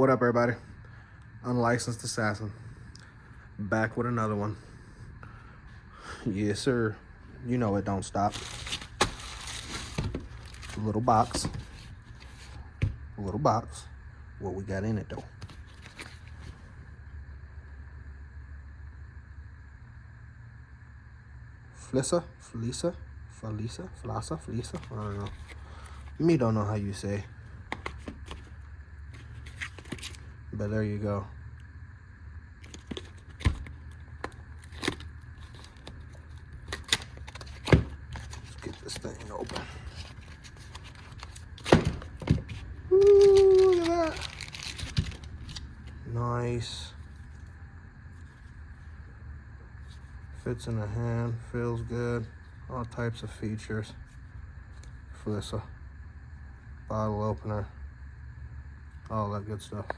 What up, everybody? Unlicensed assassin, back with another one. Yes, sir. You know it don't stop. Little box. What we got in it though? Flissa? I don't know. Me don't know how you say. But there you go. Let's get this thing open. Ooh, look at that. Nice. Fits in the hand, feels good. All types of features. Flissa. Bottle opener. All that good stuff.